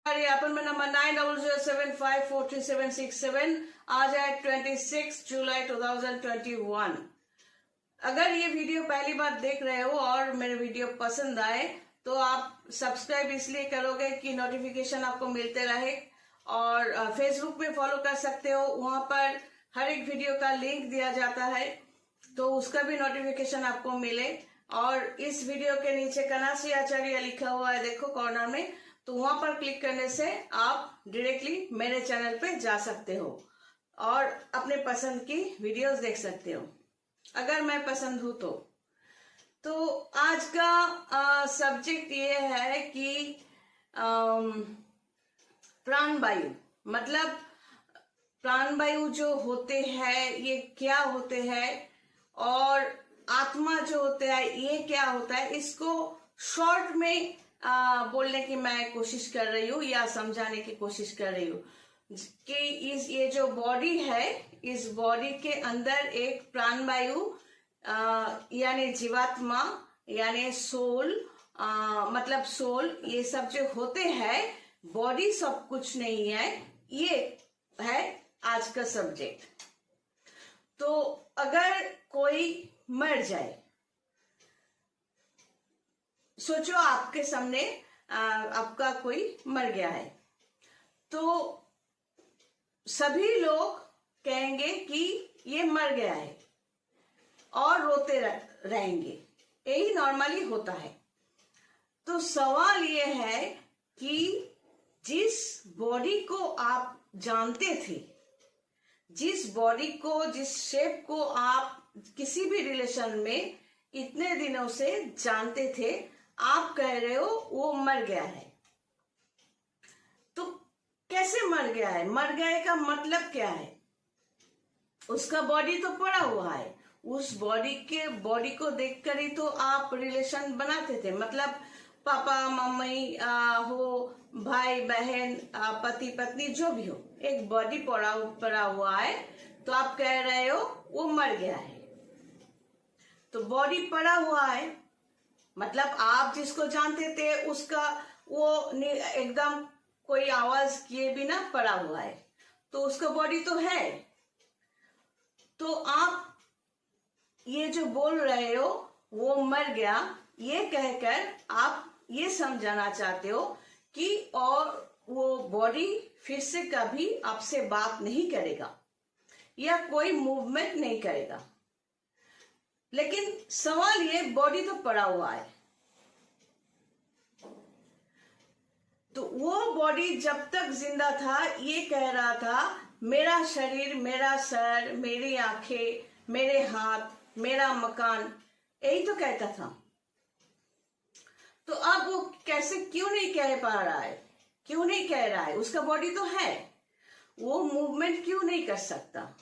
Appointment number 9007543767। आज है 26 जुलाई 2021। अगर ये वीडियो पहली बार देख रहे हो और मेरे वीडियो पसंद आए तो आप सब्सक्राइब इसलिए करोगे कि नोटिफिकेशन आपको मिलते रहे। और फेसबुक पे फॉलो कर सकते हो, वहां पर हर एक वीडियो का लिंक दिया जाता है तो उसका भी नोटिफिकेशन आपको मिले। और इस वीडियो के नीचे कनासी आचार्य लिखा हुआ है, देखो कॉर्नर में, तो वहां पर क्लिक करने से आप डायरेक्टली मेरे चैनल पे जा सकते हो और अपने पसंद की वीडियोस देख सकते हो अगर मैं पसंद हूं तो आज का सब्जेक्ट ये है कि प्राणवायु, मतलब प्राणवायु जो होते हैं ये क्या होते हैं और आत्मा जो होता है ये क्या होता है, इसको शॉर्ट में बोलने की मैं कोशिश कर रही हूँ या समझाने की कोशिश कर रही हूँ कि ये जो बॉडी है, इस बॉडी के अंदर एक प्राणवायु यानी जीवात्मा यानी सोल, मतलब सोल, ये सब जो होते हैं, बॉडी सब कुछ नहीं है, ये है आज का सब्जेक्ट। तो अगर कोई मर जाए, सोचो आपके सामने आपका कोई मर गया है तो सभी लोग कहेंगे कि ये मर गया है और रोते रहेंगे, यही नॉर्मली होता है। तो सवाल ये है कि जिस बॉडी को आप जानते थे, जिस बॉडी को, जिस शेप को आप किसी भी रिलेशन में इतने दिनों से जानते थे, आप कह रहे हो वो मर गया है। तो कैसे मर गया है? मर गए का मतलब क्या है? उसका बॉडी तो पड़ा हुआ है, उस बॉडी को देखकर ही तो आप रिलेशन बनाते थे, मतलब पापा मम्मी हो, भाई बहन, पति पत्नी, जो भी हो, एक बॉडी पड़ा हुआ है तो आप कह रहे हो वो मर गया है। तो बॉडी पड़ा हुआ है मतलब आप जिसको जानते थे उसका वो एकदम कोई आवाज किए बिना पड़ा हुआ है, तो उसका बॉडी तो है। तो आप ये जो बोल रहे हो वो मर गया, ये कहकर आप ये समझाना चाहते हो कि और वो बॉडी फिर से कभी आपसे बात नहीं करेगा या कोई मूवमेंट नहीं करेगा। लेकिन सवाल ये, बॉडी तो पड़ा हुआ है, तो वो बॉडी जब तक जिंदा था ये कह रहा था मेरा शरीर, मेरा सर, मेरी आंखें, मेरे हाथ, मेरा मकान, यही तो कहता था। तो अब वो कैसे, क्यों नहीं कह पा रहा है, क्यों नहीं कह रहा है? उसका बॉडी तो है, वो मूवमेंट क्यों नहीं कर सकता?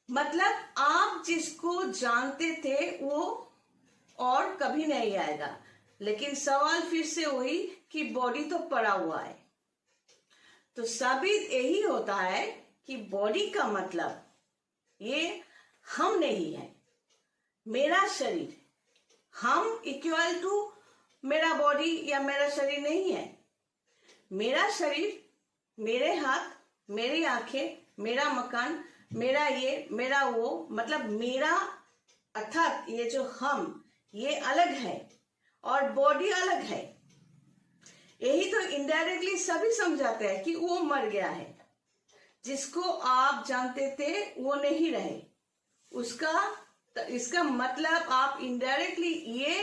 मतलब आप जिसको जानते थे वो और कभी नहीं आएगा। लेकिन सवाल फिर से हुई कि बॉडी तो पड़ा हुआ है। तो साबित यही होता है कि बॉडी का मतलब ये हम नहीं है, मेरा शरीर, हम इक्वल टू मेरा बॉडी या मेरा शरीर नहीं है। मेरा शरीर, मेरे हाथ, मेरी आंखें, मेरा मकान, मेरा ये, मेरा वो, मतलब मेरा, अर्थात ये जो हम, ये अलग है और बॉडी अलग है। यही तो इनडायरेक्टली सभी समझाते हैं कि वो मर गया है। जिसको आप जानते थे वो नहीं रहे, इसका मतलब आप इनडायरेक्टली ये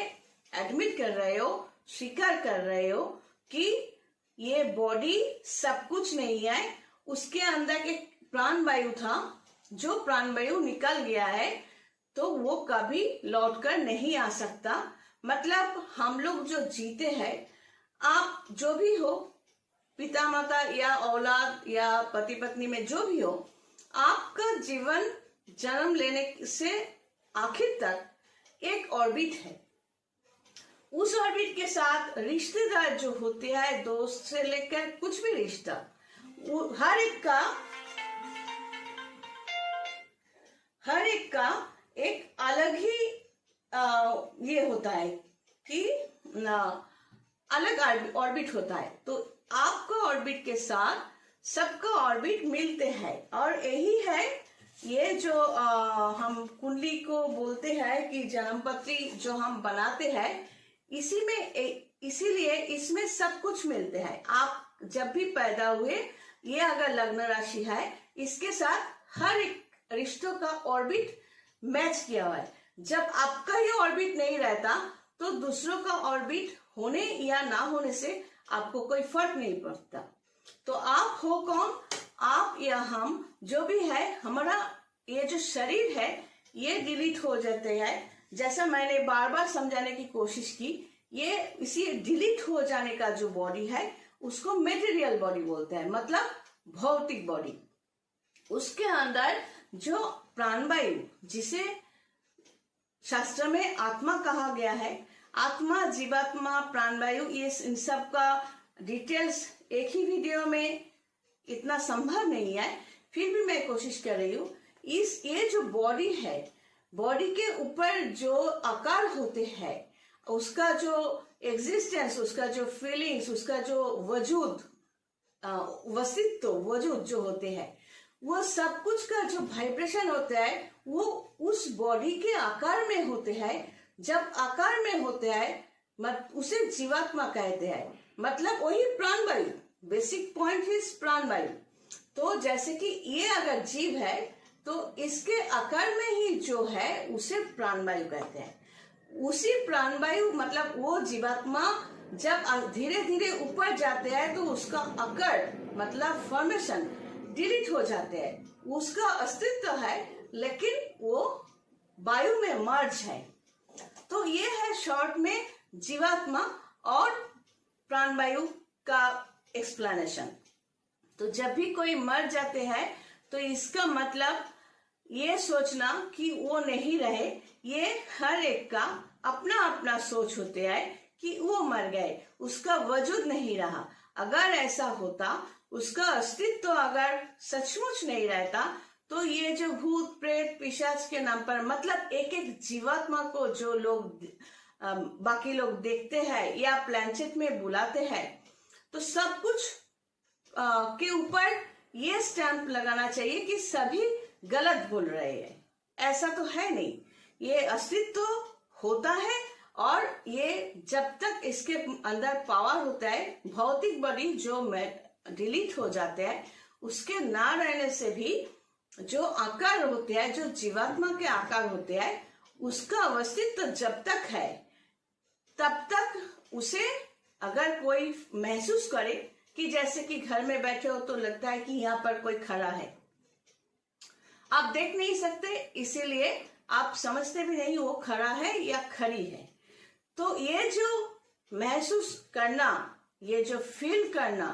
एडमिट कर रहे हो, स्वीकार कर रहे हो कि ये बॉडी सब कुछ नहीं है, उसके अंदर एक प्राणवायु था, जो प्राणवायु निकल गया है तो वो कभी लौटकर नहीं आ सकता। मतलब हम लोग जो जीते हैं, आप जो भी हो, पिता माता या औलाद या पति पत्नी में जो भी हो, आपका जीवन जन्म लेने से आखिर तक एक ऑर्बिट है। उस ऑर्बिट के साथ रिश्तेदार जो होते हैं, दोस्त से लेकर कुछ भी रिश्ता, हर एक का एक अलग ही ये होता है कि अलग ऑर्बिट होता है। तो आपका ऑर्बिट के साथ सबका ऑर्बिट मिलते हैं, और यही है ये जो हम कुंडली को बोलते हैं कि जन्मपत्री जो हम बनाते हैं, इसी में इसीलिए इसमें सब कुछ मिलते हैं। आप जब भी पैदा हुए, ये अगर लग्न राशि है, इसके साथ हर एक रिश्तों का ऑर्बिट मैच किया हुआ है। जब आपका ही ऑर्बिट नहीं रहता तो दूसरों का ऑर्बिट होने या ना होने से आपको कोई फर्क नहीं पड़ता। तो आप हो कौन, आप या हम, जो भी है, हमारा ये जो शरीर है ये डिलीट हो जाते हैं। जैसा मैंने बार बार समझाने की कोशिश की, ये इसी डिलीट हो जाने का जो बॉडी है उसको मेटेरियल बॉडी बोलते हैं, मतलब भौतिक बॉडी। उसके अंदर जो प्राणवायु, जिसे शास्त्र में आत्मा कहा गया है, आत्मा, जीवात्मा, प्राणवायु, ये इन सब का डिटेल्स एक ही वीडियो में इतना संभव नहीं है, फिर भी मैं कोशिश कर रही हूँ। ये जो बॉडी है, बॉडी के ऊपर जो आकार होते हैं, उसका जो एग्जिस्टेंस, उसका जो फीलिंग्स, उसका जो वजूद, वस्तित्व, वजूद जो होते हैं, वो सब कुछ का जो वाइब्रेशन होता है वो उस बॉडी के आकार में होते हैं। जब आकार में होते हैं उसे जीवात्मा कहते हैं, मतलब वही प्राणवायु। बेसिक पॉइंट इज प्राणवायु। तो जैसे कि ये अगर जीव है तो इसके आकार में ही जो है उसे प्राणवायु कहते हैं। उसी प्राणवायु मतलब वो जीवात्मा जब धीरे धीरे ऊपर जाते हैं तो उसका आकार मतलब फॉर्मेशन डिलीट हो जाते हैं। उसका अस्तित्व है लेकिन वो वायु में मर्ज है। तो ये है शॉर्ट में जीवात्मा और प्राणवायु का एक्सप्लेनेशन। तो जब भी कोई मर जाते हैं तो इसका मतलब ये सोचना कि वो नहीं रहे, ये हर एक का अपना अपना सोच होते हैं कि वो मर गए, उसका वजूद नहीं रहा। अगर ऐसा होता, उसका अस्तित्व अगर सचमुच नहीं रहता, तो ये जो भूत प्रेत पिशाच के नाम पर, मतलब एक एक जीवात्मा को जो लोग बाकी लोग देखते हैं या प्लैनेट में बुलाते हैं, तो सब कुछ के ऊपर ये स्टैंप लगाना चाहिए कि सभी गलत बोल रहे हैं। ऐसा तो है नहीं, ये अस्तित्व होता है, और ये जब तक इसके अंदर पावर होता है, भौतिक बॉडी जो डिलीट हो जाते हैं, उसके ना रहने से भी जो आकार होते हैं, जो जीवात्मा के आकार होते हैं, उसका अस्तित्व जब तक है तब तक उसे अगर कोई महसूस करे कि जैसे कि घर में बैठे हो तो लगता है कि यहाँ पर कोई खड़ा है, आप देख नहीं सकते, इसीलिए आप समझते भी नहीं वो खड़ा है या खड़ी है। तो ये जो महसूस करना, ये जो फील करना,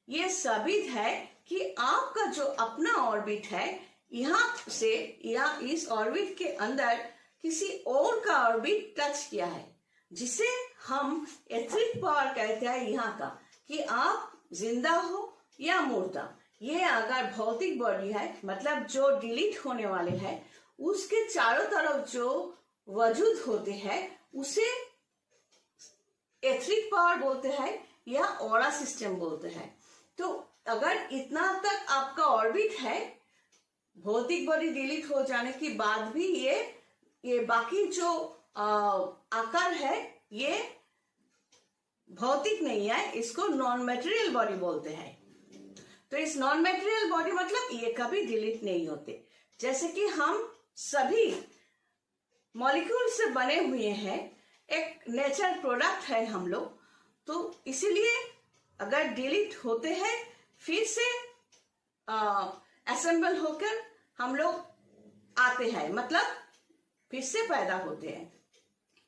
ये साबित है कि आपका जो अपना ऑर्बिट है, यहाँ से या इस ऑर्बिट के अंदर किसी और का ऑर्बिट टच किया है, जिसे हम एथरिक पावर कहते हैं यहाँ का, कि आप जिंदा हो या मुर्दा। ये अगर भौतिक बॉडी है, मतलब जो डिलीट होने वाले है, उसके चारों तरफ जो वजूद होते हैं उसे एथरिक पावर बोलते हैं या ऑरा सिस्टम बोलते हैं। तो अगर इतना तक आपका ऑर्बिट है, भौतिक बॉडी डिलीट हो जाने के बाद भी ये बाकी जो आकार है ये भौतिक नहीं है, इसको नॉन मटेरियल बॉडी बोलते हैं। तो इस नॉन मटेरियल बॉडी मतलब ये कभी डिलीट नहीं होते। जैसे कि हम सभी मॉलिक्यूल से बने हुए हैं, एक नेचर प्रोडक्ट है हम लोग, तो इसीलिए अगर डिलीट होते हैं फिर से असेंबल होकर हम लोग आते हैं, मतलब फिर से पैदा होते हैं।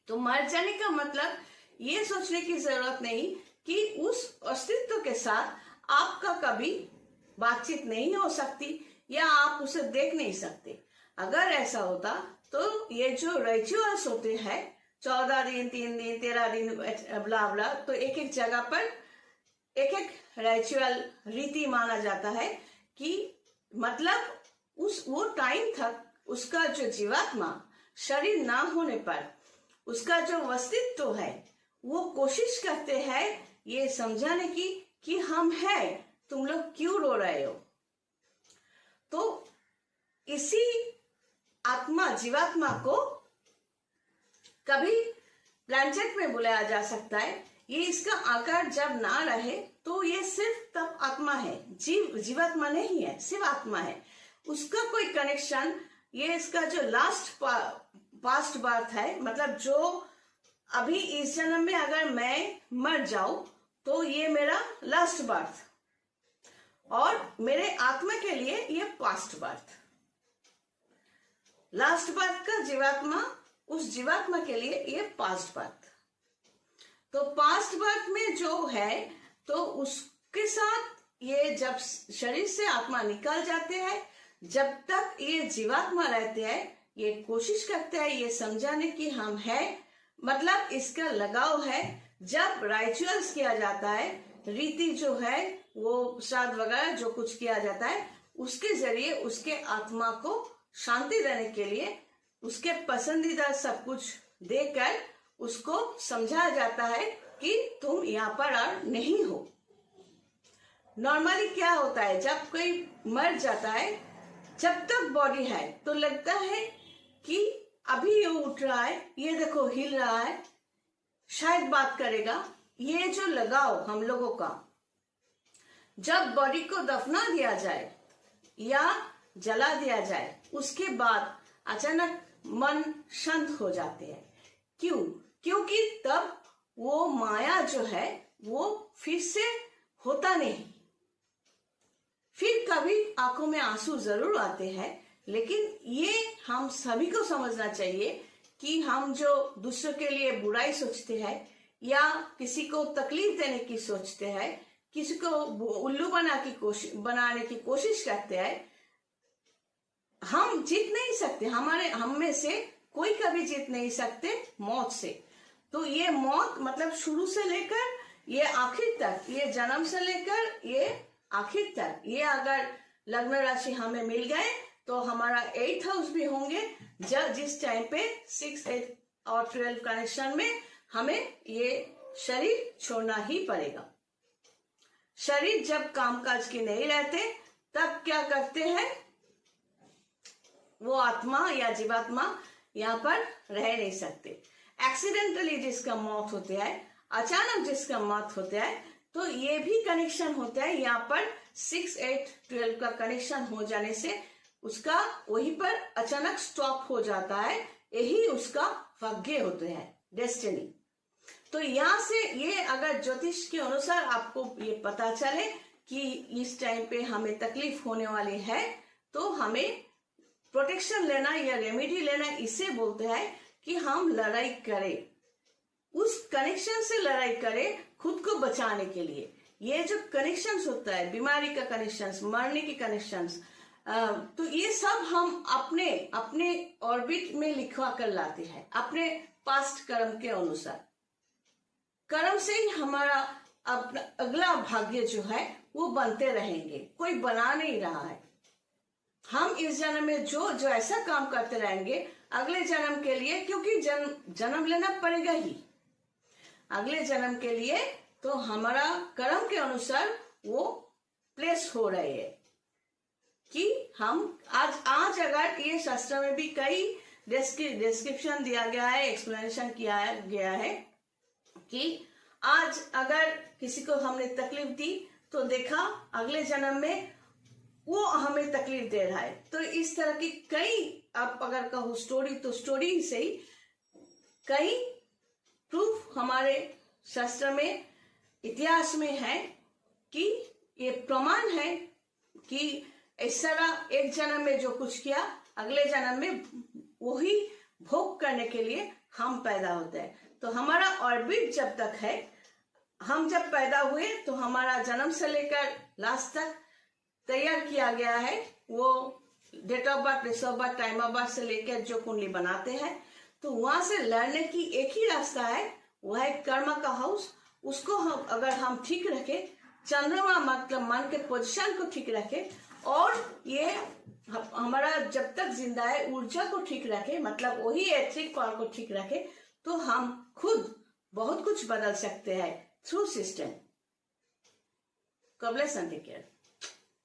तो मर जाने का मतलब ये सोचने की जरूरत नहीं कि उस अस्तित्व के साथ आपका कभी बातचीत नहीं हो सकती या आप उसे देख नहीं सकते। अगर ऐसा होता तो ये जो रिचुअल्स होते हैं, 14 दिन, 3 दिन, 13 दिन, ब्ला ब्ला, तो एक एक जगह पर एक एक रिचुअल रीति माना जाता है कि मतलब वो टाइम तक उसका जो जीवात्मा शरीर ना होने पर उसका जो अस्तित्व है वो कोशिश करते हैं ये समझाने की कि हम हैं, तुम लोग क्यों रो रहे हो। तो इसी आत्मा, जीवात्मा को कभी प्लैंचेट में बुलाया जा सकता है। ये इसका आकार जब ना रहे तो ये सिर्फ तब आत्मा है, जीवात्मा नहीं है, सिर्फ आत्मा है। उसका कोई कनेक्शन, ये इसका जो लास्ट पास्ट बर्थ है, मतलब जो अभी इस जन्म में अगर मैं मर जाऊं तो ये मेरा लास्ट बर्थ, और मेरे आत्मा के लिए ये पास्ट बर्थ। लास्ट बर्थ का जीवात्मा, उस जीवात्मा के लिए ये पास्ट बर्थ। तो पास्ट बर्थ में जो है तो उसके साथ ये जब शरीर से आत्मा निकल जाते हैं, जब तक ये जीवात्मा रहते हैं, ये कोशिश करते हैं ये समझाने की हम हैं, मतलब इसका लगाव है। जब राइचुअल्स किया जाता है, रीति जो है वो श्राद्ध वगैरह जो कुछ किया जाता है, उसके जरिए उसके आत्मा को शांति देने के लिए उसके पसंदीदा सब कुछ देकर उसको समझाया जाता है कि तुम यहाँ पर और नहीं हो। नॉर्मली क्या होता है, जब कोई मर जाता है, जब तक बॉडी है तो लगता है कि अभी ये उठ रहा है, ये देखो हिल रहा है, शायद बात करेगा। ये जो लगाव हम लोगों का, जब बॉडी को दफना दिया जाए या जला दिया जाए, उसके बाद अचानक मन शांत हो जाते हैं। क्यों? क्योंकि तब वो माया जो है वो फिर से होता नहीं। फिर कभी आंखों में आंसू जरूर आते हैं, लेकिन ये हम सभी को समझना चाहिए कि हम जो दूसरों के लिए बुराई सोचते हैं या किसी को तकलीफ देने की सोचते हैं, किसी को उल्लू बनाने की कोशिश करते हैं, हम जीत नहीं सकते। हम में से कोई कभी जीत नहीं सकते मौत से। तो ये मौत मतलब शुरू से लेकर ये आखिर तक, ये जन्म से लेकर ये आखिर तक, ये अगर लग्न राशि हमें मिल गए तो हमारा 8th हाउस भी होंगे, जिस टाइम पे 6, 8 और 12 कनेक्शन में हमें ये शरीर छोड़ना ही पड़ेगा। शरीर जब कामकाज के नहीं रहते तब क्या करते हैं, वो आत्मा या जीवात्मा यहाँ पर रह नहीं सकते। एक्सीडेंटली जिसका मौत होते है, अचानक जिसका मौत होता है, तो ये भी कनेक्शन होता है। यहाँ पर 6, 8, 12 का कनेक्शन हो जाने से उसका वहीं पर अचानक स्टॉप हो जाता है। यही उसका भाग्य होते हैं, डेस्टिनी। तो यहाँ से ये अगर ज्योतिष के अनुसार आपको ये पता चले कि इस टाइम पे हमें तकलीफ होने वाली है, तो हमें प्रोटेक्शन लेना या रेमेडी लेना, इसे बोलते हैं कि हम लड़ाई करें, उस कनेक्शन से लड़ाई करें खुद को बचाने के लिए। ये जो कनेक्शंस होता है, बीमारी का कनेक्शंस, मरने के कनेक्शंस, तो ये सब हम अपने अपने ऑर्बिट में लिखवा कर लाते हैं, अपने पास्ट कर्म के अनुसार। कर्म से ही हमारा अपना अगला भाग्य जो है वो बनते रहेंगे, कोई बना नहीं रहा है। हम इस जन्म में जो ऐसा काम करते रहेंगे अगले जन्म के लिए, क्योंकि जन्म लेना पड़ेगा ही अगले जन्म के लिए, तो हमारा कर्म के अनुसार वो प्लेस हो रहे हैं कि हम आज अगर ये शास्त्र में भी कई डिस्क्रिप्शन दिया गया है, एक्सप्लेनेशन किया गया है कि आज अगर किसी को हमने तकलीफ दी तो देखा अगले जन्म में वो हमें तकलीफ दे रहा है। तो इस तरह की कई, आप अगर कहो स्टोरी, तो स्टोरी से ही कई प्रूफ हमारे शास्त्र में, इतिहास में है कि ये प्रमाण है कि इस तरह एक जन्म में जो कुछ किया अगले जन्म में वही भोग करने के लिए हम पैदा होते हैं। तो हमारा ऑर्बिट जब तक है, हम जब पैदा हुए तो हमारा जन्म से लेकर लास्ट तक तैयार किया गया है। वो date of birth, place of birth, time of birth से लेकर जो कुंडली बनाते हैं, तो वहां से लड़ने की एक ही रास्ता है, वह है कर्म का हाउस। उसको हम अगर ठीक रखे, चंद्रमा मतलब मन के पोजीशन को ठीक रखे, और ये हमारा जब तक जिंदा है ऊर्जा को ठीक रखे, मतलब वही एथिक पावर को ठीक रखे, तो हम खुद बहुत कुछ बदल सकते हैं through system. God bless and take care.